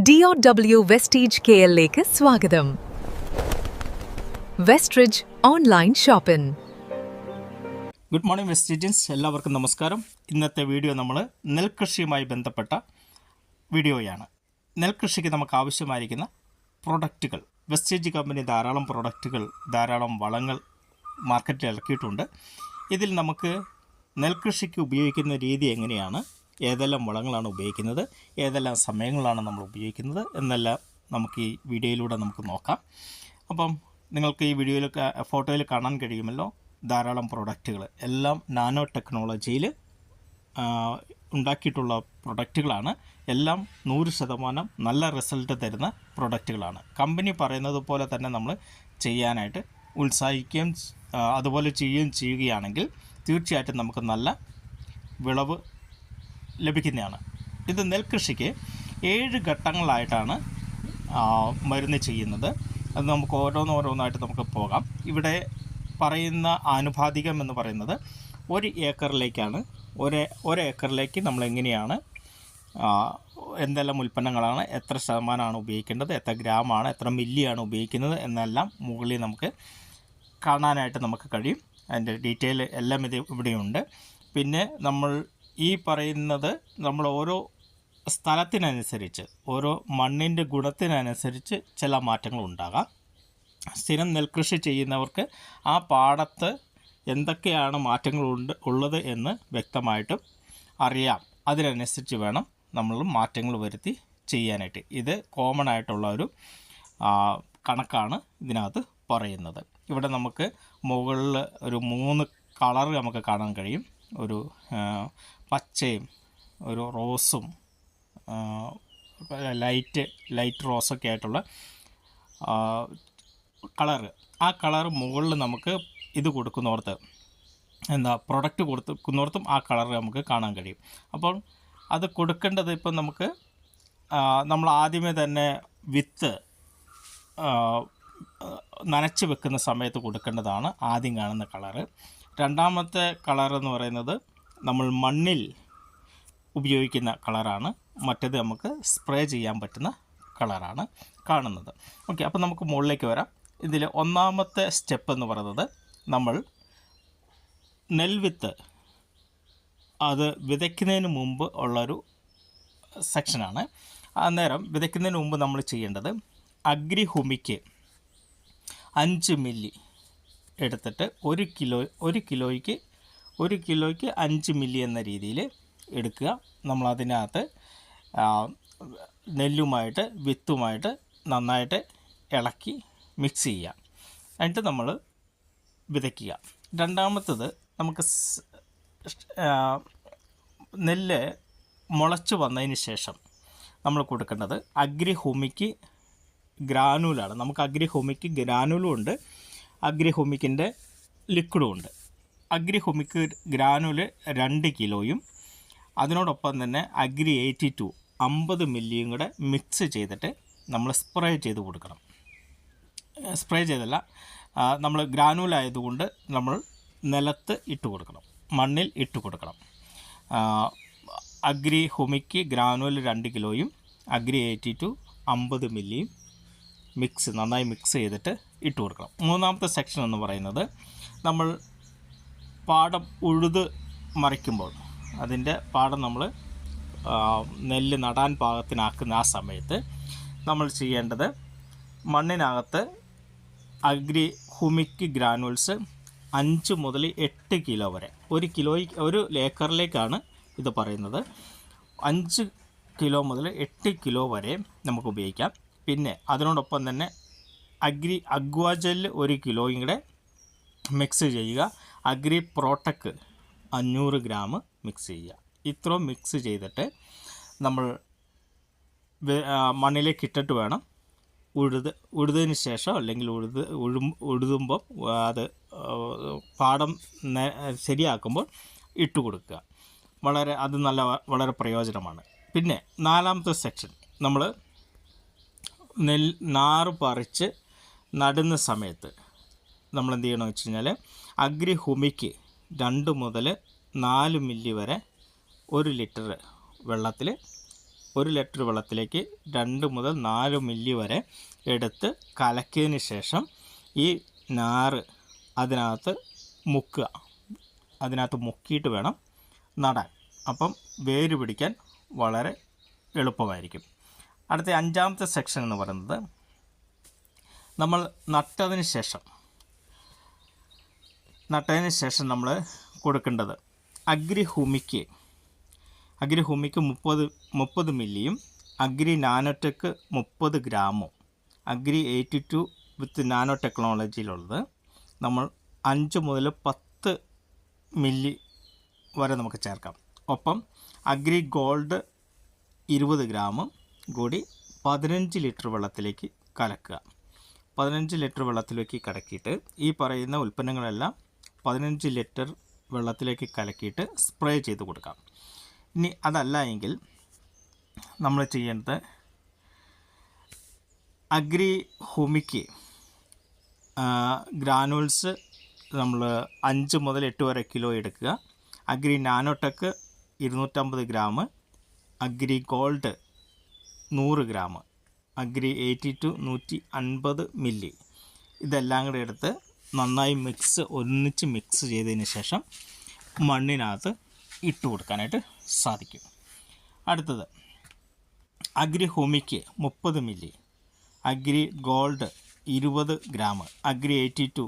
DOW Vestige KLലേക്ക് സ്വാഗതം. വെസ്റ്റ്രിഡ്ജ് online shopping. Good morning വെസ്റ്റീജിയൻസ്, എല്ലാവർക്കും നമസ്കാരം. ഇന്നത്തെ വീഡിയോ നമ്മൾ നെൽകൃഷിയുമായി ബന്ധപ്പെട്ട വീഡിയോയാണ്. നെൽകൃഷിക്ക് നമുക്ക് ആവശ്യമായിരിക്കുന്ന പ്രൊഡക്റ്റുകൾ, വെസ്റ്റീജ് കമ്പനി ധാരാളം പ്രൊഡക്റ്റുകൾ, ധാരാളം വളങ്ങൾ മാർക്കറ്റിൽ ഇറക്കിയിട്ടുണ്ട്. ഇതിൽ നമുക്ക് നെൽകൃഷിക്ക് ഉപയോഗിക്കുന്ന രീതി എങ്ങനെയാണ്, ഏതെല്ലാം വളങ്ങളാണ് ഉപയോഗിക്കുന്നത്, ഏതെല്ലാം സമയങ്ങളാണ് നമ്മൾ ഉപയോഗിക്കുന്നത് എന്നെല്ലാം നമുക്ക് ഈ വീഡിയോയിലൂടെ നമുക്ക് നോക്കാം. അപ്പം നിങ്ങൾക്ക് ഈ വീഡിയോയിൽ ഫോട്ടോയിൽ കാണാൻ കഴിയുമല്ലോ, ധാരാളം പ്രൊഡക്റ്റുകൾ, എല്ലാം നാനോ ടെക്നോളജിയിൽ ഉണ്ടാക്കിയിട്ടുള്ള പ്രൊഡക്റ്റുകളാണ്. എല്ലാം 100% നല്ല റിസൾട്ട് തരുന്ന പ്രൊഡക്റ്റുകളാണ്. കമ്പനി പറയുന്നത് പോലെ തന്നെ നമ്മൾ ചെയ്യാനായിട്ട് ഉത്സാഹിക്കുകയും അതുപോലെ ചെയ്യുകയാണെങ്കിൽ തീർച്ചയായിട്ടും നമുക്ക് നല്ല വിളവ് ലഭിക്കുന്നതാണ്. ഇത് നെൽകൃഷിക്ക് 7 ഘട്ടങ്ങളായിട്ടാണ് മരുന്ന് ചെയ്യുന്നത്. അത് നമുക്ക് ഓരോന്നായിട്ട് നമുക്ക് പോകാം. ഇവിടെ പറയുന്ന ആനുപാതികം എന്ന് പറയുന്നത് 1 ഏക്കറിലേക്കാണ്. ഒരു ഏക്കറിലേക്ക് നമ്മൾ എങ്ങനെയാണ്, എന്തെല്ലാം ഉൽപ്പന്നങ്ങളാണ്, എത്ര ശതമാനമാണ് ഉപയോഗിക്കേണ്ടത്, എത്ര ഗ്രാമാണ്, എത്ര മില്ലിയാണ് ഉപയോഗിക്കുന്നത് എന്നെല്ലാം മുകളിൽ നമുക്ക് കാണാനായിട്ട് നമുക്ക് കഴിയും. അതിൻ്റെ ഡീറ്റെയിൽ എല്ലാം ഇവിടെയുണ്ട്. പിന്നെ നമ്മൾ ഈ പറയുന്നത് നമ്മൾ ഓരോ സ്ഥലത്തിനനുസരിച്ച്, ഓരോ മണ്ണിൻ്റെ ഗുണത്തിനനുസരിച്ച് ചില മാറ്റങ്ങൾ ഉണ്ടാകാം. സ്ഥിരം നെൽകൃഷി ചെയ്യുന്നവർക്ക് ആ പാടത്ത് എന്തൊക്കെയാണ് മാറ്റങ്ങൾ ഉള്ളത് എന്ന് വ്യക്തമായിട്ടും അറിയാം. അതിനനുസരിച്ച് വേണം നമ്മൾ മാറ്റങ്ങൾ വരുത്തി ചെയ്യാനായിട്ട്. ഇത് കോമൺ ആയിട്ടുള്ള ഒരു കണക്കാണ് ഇതിനകത്ത് പറയുന്നത്. ഇവിടെ നമുക്ക് മുകളിൽ ഒരു 3 കളർ നമുക്ക് കാണാൻ കഴിയും. ഒരു പച്ചയും ഒരു റോസും ലൈറ്റ് റോസൊക്കെ ആയിട്ടുള്ള കളറ്. ആ കളർ മുകളിൽ നമുക്ക് ഇത് കൊടുക്കുന്നോർത്ത് പ്രൊഡക്റ്റ് കൊടുക്കുന്നോർത്തും ആ കളർ നമുക്ക് കാണാൻ കഴിയും. അപ്പോൾ അത് കൊടുക്കേണ്ടത് ഇപ്പം നമുക്ക് നമ്മൾ ആദ്യമേ തന്നെ വിത്ത് നനച്ച് വെക്കുന്ന സമയത്ത് കൊടുക്കേണ്ടതാണ് ആദ്യം കാണുന്ന കളറ്. രണ്ടാമത്തെ കളർ എന്ന് പറയുന്നത് നമ്മൾ മണ്ണിൽ ഉപയോഗിക്കുന്ന കളറാണ്. മറ്റേത് നമുക്ക് സ്പ്രേ ചെയ്യാൻ പറ്റുന്ന കളറാണ് കാണുന്നത്. ഓക്കെ, അപ്പോൾ നമുക്ക് മുകളിലേക്ക് വരാം. ഇതിൽ ഒന്നാമത്തെ സ്റ്റെപ്പ് എന്ന് പറയുന്നത് നമ്മൾ നെൽവിത്ത് അത് വിതയ്ക്കുന്നതിന് മുമ്പ് ഉള്ളൊരു സെക്ഷനാണ്. അന്നേരം വിതയ്ക്കുന്നതിന് മുമ്പ് നമ്മൾ ചെയ്യേണ്ടത് അഗ്രി ഹുമിക്ക് 5 മില്ലി എടുത്തിട്ട് 1 കിലോയ്ക്ക് 5 മില്ലി എന്ന രീതിയിൽ എടുക്കുക. നമ്മളതിനകത്ത് നെല്ലുമായിട്ട് വിത്തുമായിട്ട് നന്നായിട്ട് ഇളക്കി മിക്സ് ചെയ്യുക. എന്നിട്ട് നമ്മൾ വിതയ്ക്കുക. രണ്ടാമത്തത് നമുക്ക് നെല്ല് മുളച്ച് വന്നതിന് ശേഷം നമ്മൾ കൊടുക്കേണ്ടത് അഗ്രി ഹുമിക്ക് ഗ്രാനൂലാണ്. നമുക്ക് അഗ്രി ഹുമിക്ക് ഗ്രാനൂലും ഉണ്ട്, അഗ്രി ഹുമിക്കിൻ്റെ ലിക്വിഡും ഉണ്ട്. അഗ്രി ഹുമിക്ക് ഗ്രാനൂല് 2 കിലോയും അതിനോടൊപ്പം തന്നെ അഗ്രി 82 50 മില്ലിയും കൂടെ മിക്സ് ചെയ്തിട്ട് നമ്മൾ സ്പ്രേ ചെയ്ത് കൊടുക്കണം. സ്പ്രേ ചെയ്തല്ല, നമ്മൾ ഗ്രാനൂലായതുകൊണ്ട് നമ്മൾ നിലത്ത് ഇട്ട് കൊടുക്കണം, മണ്ണിൽ ഇട്ട് കൊടുക്കണം. അഗ്രി ഹുമിക്ക് ഗ്രാനൂല് 2 കിലോയും അഗ്രി 82 50 മില്ലിയും നന്നായി മിക്സ് ചെയ്തിട്ട് ഇട്ട് കൊടുക്കണം. മൂന്നാമത്തെ സെക്ഷൻ എന്ന് പറയുന്നത് നമ്മൾ പാടം ഉഴുത് മറിക്കുമ്പോൾ, അതിൻ്റെ പാടം നമ്മൾ നെല്ല് നടാൻ പാകത്തിനാക്കുന്ന ആ സമയത്ത് നമ്മൾ ചെയ്യേണ്ടത് മണ്ണിനകത്ത് അഗ്രി ഹുമിക് ഗ്രാനുവൽസ് 5 മുതൽ 8 കിലോ വരെ, 1 ഏക്കറിലേക്കാണ് ഇത് പറയുന്നത്. 5 കിലോ മുതൽ 8 കിലോ വരെ നമുക്ക് ഉപയോഗിക്കാം. പിന്നെ അതിനോടൊപ്പം തന്നെ അഗ്വാജെല്ല് 1 കിലോയും കൂടെ മിക്സ് ചെയ്യുക. അഗ്രി പ്രോട്ടക്ക് 500 ഗ്രാം മിക്സ് ചെയ്യുക. ഇത്രയും മിക്സ് ചെയ്തിട്ട് നമ്മൾ മണ്ണിലേക്ക് ഇട്ടിട്ട് വേണം ഉഴുതതിന് ശേഷം, അല്ലെങ്കിൽ ഉഴുതുമ്പോൾ അത് പാടം ശരിയാക്കുമ്പോൾ ഇട്ട് കൊടുക്കുക. അത് വളരെ പ്രയോജനമാണ്. പിന്നെ നാലാമത്തെ സെക്ഷൻ, നമ്മൾ നാറ് പറിച്ച് നടുന്ന സമയത്ത് നമ്മൾ എന്ത് ചെയ്യണമെന്ന് വെച്ച് കഴിഞ്ഞാൽ അഗ്രി ഹുമിക്ക് 2 മുതൽ 4 മില്ലി വരെ 1 ലിറ്റർ വെള്ളത്തിൽ 1 ലിറ്റർ വെള്ളത്തിലേക്ക് 2 മുതൽ 4 മില്ലി വരെ എടുത്ത് കലക്കിയതിന് ശേഷം ഈ നാര് അതിനകത്ത് മുക്കുക. അതിനകത്ത് മുക്കിയിട്ട് വേണം നടാൻ. അപ്പം വേര് പിടിക്കാൻ വളരെ എളുപ്പമായിരിക്കും. അടുത്ത 5ാമത്തെ സെക്ഷൻ എന്ന് പറയുന്നത് നമ്മൾ നട്ടതിന് ശേഷം നമ്മൾ കൊടുക്കേണ്ടത് അഗ്രി ഹുമിക്ക് 30 മില്ലിയും അഗ്രി നാനോടെക് 30 ഗ്രാമും അഗ്രി 82 വിത്ത് നാനോ ടെക്നോളജിയിലുള്ളത് നമ്മൾ 5 മുതൽ 10 മില്ലി വരെ നമുക്ക് ചേർക്കാം. ഒപ്പം അഗ്രി ഗോൾഡ് 20 ഗ്രാമും കൂടി 15 ലിറ്റർ വെള്ളത്തിലേക്ക് കലക്കുക. 15 ലിറ്റർ വെള്ളത്തിലേക്ക് കലക്കിയിട്ട് ഈ പറയുന്ന ഉൽപ്പന്നങ്ങളെല്ലാം 15 ലിറ്റർ വെള്ളത്തിലേക്ക് കലക്കിയിട്ട് സ്പ്രേ ചെയ്ത് കൊടുക്കാം. ഇനി അതല്ല എങ്കിൽ നമ്മൾ ചെയ്യേണ്ടത് അഗ്രി ഹുമിക്ക് ഗ്രാനുൾസ് നമ്മൾ 5 മുതൽ 8 വരെ കിലോ എടുക്കുക. Agri നാനോടെക് 250 gram, Agri gold 100 gram, agri 82 150 milli ഇതെല്ലാം കൂടെ എടുത്ത് നന്നായി ഒന്നിച്ച് മിക്സ് ചെയ്തതിന് ശേഷം മണ്ണിനകത്ത് ഇട്ട് കൊടുക്കാനായിട്ട് സാധിക്കും. അടുത്തത് agri humic 30 milli, agri gold 20 gram, agri 82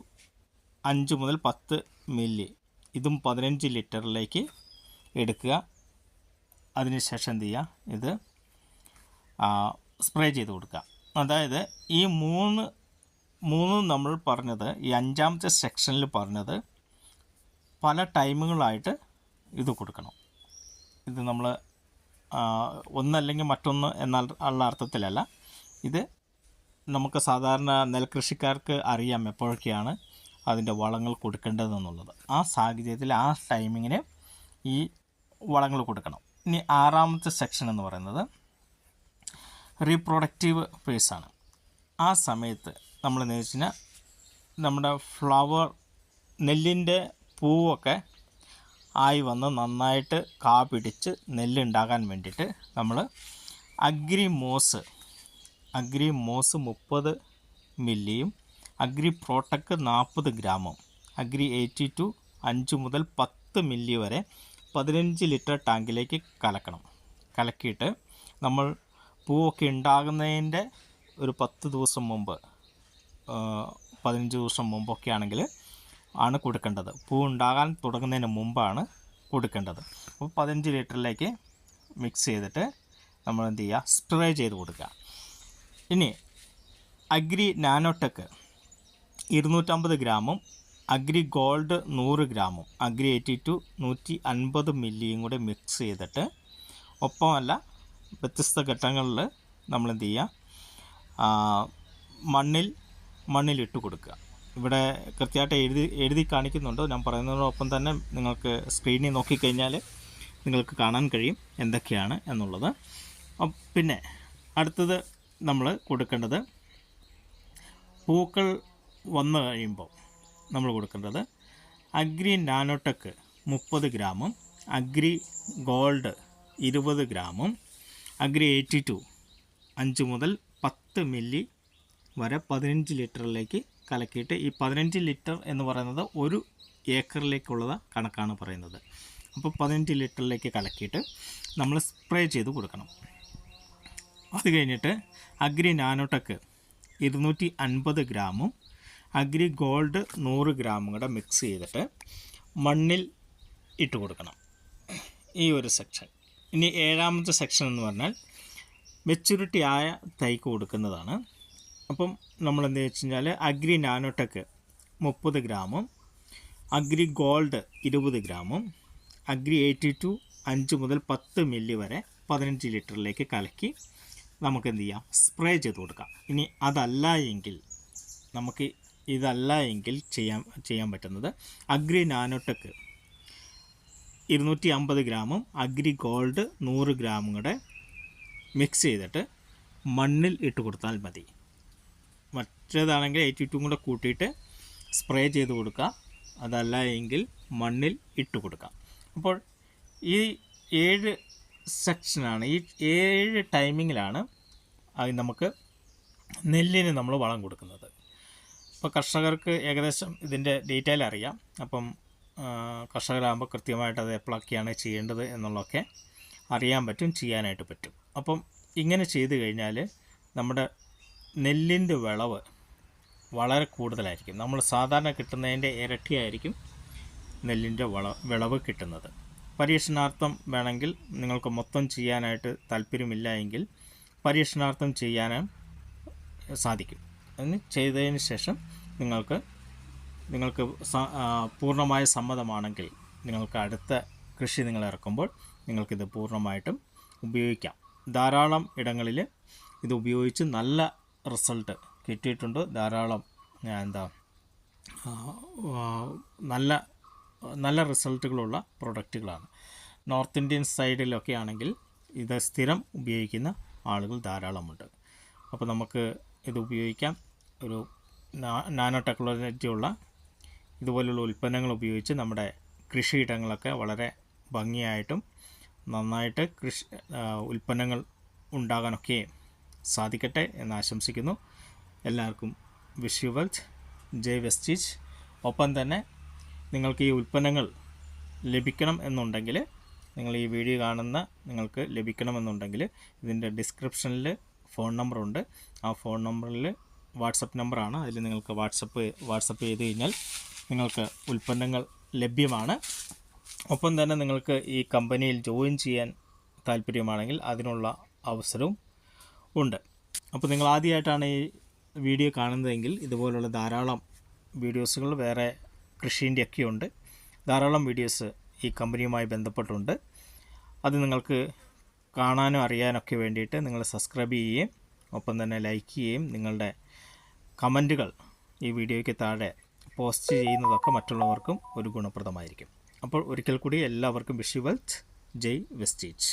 5 മുതൽ 10 മില്ലി ഇതും 15 ലിറ്ററിലേക്ക് എടുക്കുക. അതിനുശേഷം എന്ത് ചെയ്യുക, ഇത് സ്പ്രേ ചെയ്ത് കൊടുക്കുക. അതായത് ഈ മൂന്നും നമ്മൾ പറഞ്ഞത് ഈ 5ാമത്തെ സെക്ഷനിൽ പറഞ്ഞത് പല ടൈമുകളായിട്ട് ഇത് കൊടുക്കണം. ഇത് നമ്മൾ ഒന്നല്ലെങ്കിൽ മറ്റൊന്ന് ഉള്ള അർത്ഥത്തിലല്ല. ഇത് നമുക്ക് സാധാരണ നെൽകൃഷിക്കാർക്ക് അറിയാം എപ്പോഴൊക്കെയാണ് അതിൻ്റെ വളങ്ങൾ കൊടുക്കേണ്ടതെന്നുള്ളത്. ആ സാഹചര്യത്തിൽ ആ ടൈമിങ്ങിന് ഈ വളങ്ങൾ കൊടുക്കണം. ഇനി 6ാമത്തെ സെക്ഷൻ എന്ന് പറയുന്നത് റീപ്രൊഡക്റ്റീവ് ഫേസാണ്. ആ സമയത്ത് നമ്മൾ എന്ന് വെച്ച് കഴിഞ്ഞാൽ നമ്മുടെ നെല്ലിൻ്റെ പൂവൊക്കെ ആയി വന്ന് നന്നായിട്ട് കാ പിടിച്ച് നെല്ലുണ്ടാകാൻ വേണ്ടിയിട്ട് നമ്മൾ അഗ്രി മോസ് 30 മില്ലിയും അഗ്രി പ്രോട്ടക്ക് 40 ഗ്രാമും അഗ്രി 82 5 മുതൽ 10 മില്ലി വരെ 15 ലിറ്റർ ടാങ്കിലേക്ക് കലക്കിയിട്ട് നമ്മൾ പൂവൊക്കെ ഉണ്ടാകുന്നതിൻ്റെ ഒരു 10 ദിവസം മുമ്പ് 15 ദിവസം മുമ്പൊക്കെ ആണെങ്കിൽ ആണ് കൊടുക്കേണ്ടത്. പൂ ഉണ്ടാകാൻ തുടങ്ങുന്നതിന് മുമ്പാണ് കൊടുക്കേണ്ടത്. അപ്പോൾ 15 ലിറ്ററിലേക്ക് മിക്സ് ചെയ്തിട്ട് നമ്മൾ എന്ത് ചെയ്യുക, സ്പ്രേ ചെയ്ത് കൊടുക്കുക. ഇനി അഗ്രി നാനോടെക് 250 ഗ്രാമും അഗ്രി ഗോൾഡ് 100 ഗ്രാമും അഗ്രി 82 150 മില്ലിയും കൂടെ മിക്സ് ചെയ്തിട്ട് ഒപ്പമല്ല വ്യത്യസ്ത ഘട്ടങ്ങളിൽ നമ്മൾ എന്ത് ചെയ്യുക, മണ്ണിലിട്ട് കൊടുക്കുക. ഇവിടെ കൃത്യമായിട്ട് എഴുതി കാണിക്കുന്നുണ്ട്. ഞാൻ പറയുന്നതിനോടൊപ്പം തന്നെ നിങ്ങൾക്ക് സ്ക്രീനിൽ നോക്കിക്കഴിഞ്ഞാൽ നിങ്ങൾക്ക് കാണാൻ കഴിയും എന്തൊക്കെയാണ് എന്നുള്ളത്. പിന്നെ അടുത്തത് നമ്മൾ കൊടുക്കേണ്ടത് പൂക്കൾ വന്നു കഴിയുമ്പോൾ നമ്മൾ കൊടുക്കേണ്ടത് അഗ്രി നാനോടെക് 30 ഗ്രാമും അഗ്രി ഗോൾഡ് 20 ഗ്രാമും അഗ്രി 82 5 മുതൽ 10 മില്ലി വരെ 15 ലിറ്ററിലേക്ക് കലക്കിയിട്ട്, ഈ 15 ലിറ്റർ എന്ന് പറയുന്നത് 1 ഏക്കറിലേക്കുള്ള കണക്കാണ് പറയുന്നത്. അപ്പോൾ 15 ലിറ്ററിലേക്ക് കലക്കിയിട്ട് നമ്മൾ സ്പ്രേ ചെയ്ത് കൊടുക്കണം. അത് കഴിഞ്ഞിട്ട് അഗ്രി നാനോടെക് 250 ഗ്രാമും അഗ്രി ഗോൾഡ് 100 ഗ്രാമും കൂടെ മിക്സ് ചെയ്തിട്ട് മണ്ണിൽ ഇട്ട് കൊടുക്കണം. ഈ ഒരു സെക്ഷൻ. ഇനി 7ാമത്തെ സെക്ഷൻ എന്ന് പറഞ്ഞാൽ മെച്യൂരിറ്റി ആയ തൈക്ക് കൊടുക്കുന്നതാണ്. അപ്പം നമ്മൾ എന്താ വെച്ച് കഴിഞ്ഞാൽ അഗ്രി നാനോടെക് 30 ഗ്രാമും അഗ്രി ഗോൾഡ് 20 ഗ്രാമും അഗ്രി 82 5 മുതൽ 10 മില്ലി വരെ 15 ലിറ്ററിലേക്ക് കലക്കി നമുക്ക് എന്ത് ചെയ്യാം, സ്പ്രേ ചെയ്ത് കൊടുക്കാം. ഇനി ഇതല്ല എങ്കിൽ ചെയ്യാൻ പറ്റുന്നത് അഗ്രി നാനോടെക് 250 ഗ്രാമും അഗ്രി ഗോൾഡ് 100 ഗ്രാമും കൂടെ മിക്സ് ചെയ്തിട്ട് മണ്ണിൽ ഇട്ട് കൊടുത്താൽ മതി. മറ്റേതാണെങ്കിൽ 82 കൂടെ കൂട്ടിയിട്ട് സ്പ്രേ ചെയ്ത് കൊടുക്കുക. അതല്ല എങ്കിൽ മണ്ണിൽ ഇട്ട് കൊടുക്കാം. അപ്പോൾ ഈ 7 സെക്ഷനാണ്. ഈ 7 ടൈമിങ്ങിലാണ് നമുക്ക് നെല്ലിന് നമ്മൾ വളം കൊടുക്കുന്നത്. അപ്പോൾ കർഷകർക്ക് ഏകദേശം ഇതിൻ്റെ ഡീറ്റെയിൽ അറിയാം. അപ്പം കർഷകരാകുമ്പോൾ കൃത്യമായിട്ട് അത് എപ്പോഴൊക്കെയാണ് ചെയ്യേണ്ടത് എന്നുള്ളതൊക്കെ അറിയാൻ പറ്റും, ചെയ്യാനായിട്ട് പറ്റും. അപ്പം ഇങ്ങനെ ചെയ്തു കഴിഞ്ഞാൽ നമ്മുടെ നെല്ലിൻ്റെ വിളവ് വളരെ കൂടുതലായിരിക്കും. നമ്മൾ സാധാരണ കിട്ടുന്നതിൻ്റെ ഇരട്ടിയായിരിക്കും നെല്ലിൻ്റെ വിളവ് കിട്ടുന്നത്. പരീക്ഷണാർത്ഥം വേണമെങ്കിൽ നിങ്ങൾക്ക് മൊത്തം ചെയ്യാനായിട്ട് താല്പര്യമില്ല എങ്കിൽ പരീക്ഷണാർത്ഥം ചെയ്യാനും സാധിക്കും. അതിന് ചെയ്തതിന് ശേഷം നിങ്ങൾക്ക് പൂർണ്ണമായ സമ്മതമാണെങ്കിൽ നിങ്ങൾക്ക് അടുത്ത കൃഷി നിങ്ങൾ ഇറക്കുമ്പോൾ നിങ്ങൾക്കിത് പൂർണ്ണമായിട്ടും ഉപയോഗിക്കാം. ധാരാളം ഇടങ്ങളിൽ ഇത് ഉപയോഗിച്ച് നല്ല റിസൾട്ട് കിട്ടിയിട്ടുണ്ട്. ധാരാളം നല്ല റിസൾട്ടുകളുള്ള പ്രൊഡക്റ്റുകളാണ്. നോർത്ത് ഇന്ത്യൻ സൈഡിലൊക്കെ ആണെങ്കിൽ ഇത് സ്ഥിരം ഉപയോഗിക്കുന്ന ആളുകൾ ധാരാളമുണ്ട്. അപ്പോൾ നമുക്ക് ഇത് ഉപയോഗിക്കാം. ഒരു നാനോ ടെക്നോളജി ഉള്ള ഇതുപോലുള്ള ഉൽപ്പന്നങ്ങൾ ഉപയോഗിച്ച് നമ്മുടെ കൃഷിയിടങ്ങളൊക്കെ വളരെ ഭംഗിയായിട്ടും നന്നായിട്ട് ഉൽപ്പന്നങ്ങൾ ഉണ്ടാകാനൊക്കെ സാധിക്കട്ടെ എന്ന് ആശംസിക്കുന്നു. എല്ലാവർക്കും വിഷ് യു വെൽത്ത്. ജയ് വെസ്റ്റീജ്. ഒപ്പം തന്നെ നിങ്ങൾക്ക് ഈ ഉൽപ്പന്നങ്ങൾ ലഭിക്കണം എന്നുണ്ടെങ്കിൽ, നിങ്ങൾ ഈ വീഡിയോ കാണുന്ന നിങ്ങൾക്ക് ലഭിക്കണമെന്നുണ്ടെങ്കിൽ ഇതിൻ്റെ ഡിസ്ക്രിപ്ഷനിൽ ഫോൺ നമ്പറുണ്ട്. ആ ഫോൺ നമ്പറിൽ വാട്സപ്പ് നമ്പറാണ്. അതിൽ നിങ്ങൾക്ക് വാട്സപ്പ് ചെയ്ത് കഴിഞ്ഞാൽ നിങ്ങൾക്ക് ഉൽപ്പന്നങ്ങൾ ലഭ്യമാണ്. ഒപ്പം തന്നെ നിങ്ങൾക്ക് ഈ കമ്പനിയിൽ ജോയിൻ ചെയ്യാൻ താല്പര്യമാണെങ്കിൽ അതിനുള്ള അവസരവും ഉണ്ട്. അപ്പോൾ നിങ്ങൾ ആദ്യമായിട്ടാണ് ഈ വീഡിയോ കാണുന്നതെങ്കിൽ ഇതുപോലുള്ള ധാരാളം വീഡിയോസുകൾ വേറെ കൃഷീൻ്റെയൊക്കെ ഉണ്ട്. ധാരാളം വീഡിയോസ് ഈ കമ്പനിയുമായി ബന്ധപ്പെട്ടുണ്ട്. അത് നിങ്ങൾക്ക് കാണാനും അറിയാനൊക്കെ വേണ്ടിയിട്ട് നിങ്ങൾ സബ്സ്ക്രൈബ് ചെയ്യുകയും ഒപ്പം തന്നെ ലൈക്ക് ചെയ്യുകയും നിങ്ങളുടെ കമൻറ്റുകൾ ഈ വീഡിയോയ്ക്ക് താഴെ പോസ്റ്റ് ചെയ്യുന്നതൊക്കെ മറ്റുള്ളവർക്കും ഒരു ഗുണപ്രദമായിരിക്കും. അപ്പോൾ ഒരിക്കൽ കൂടി എല്ലാവർക്കും വിഷ് യു വെൽത്ത്. ജയ് വെസ്റ്റീജ്.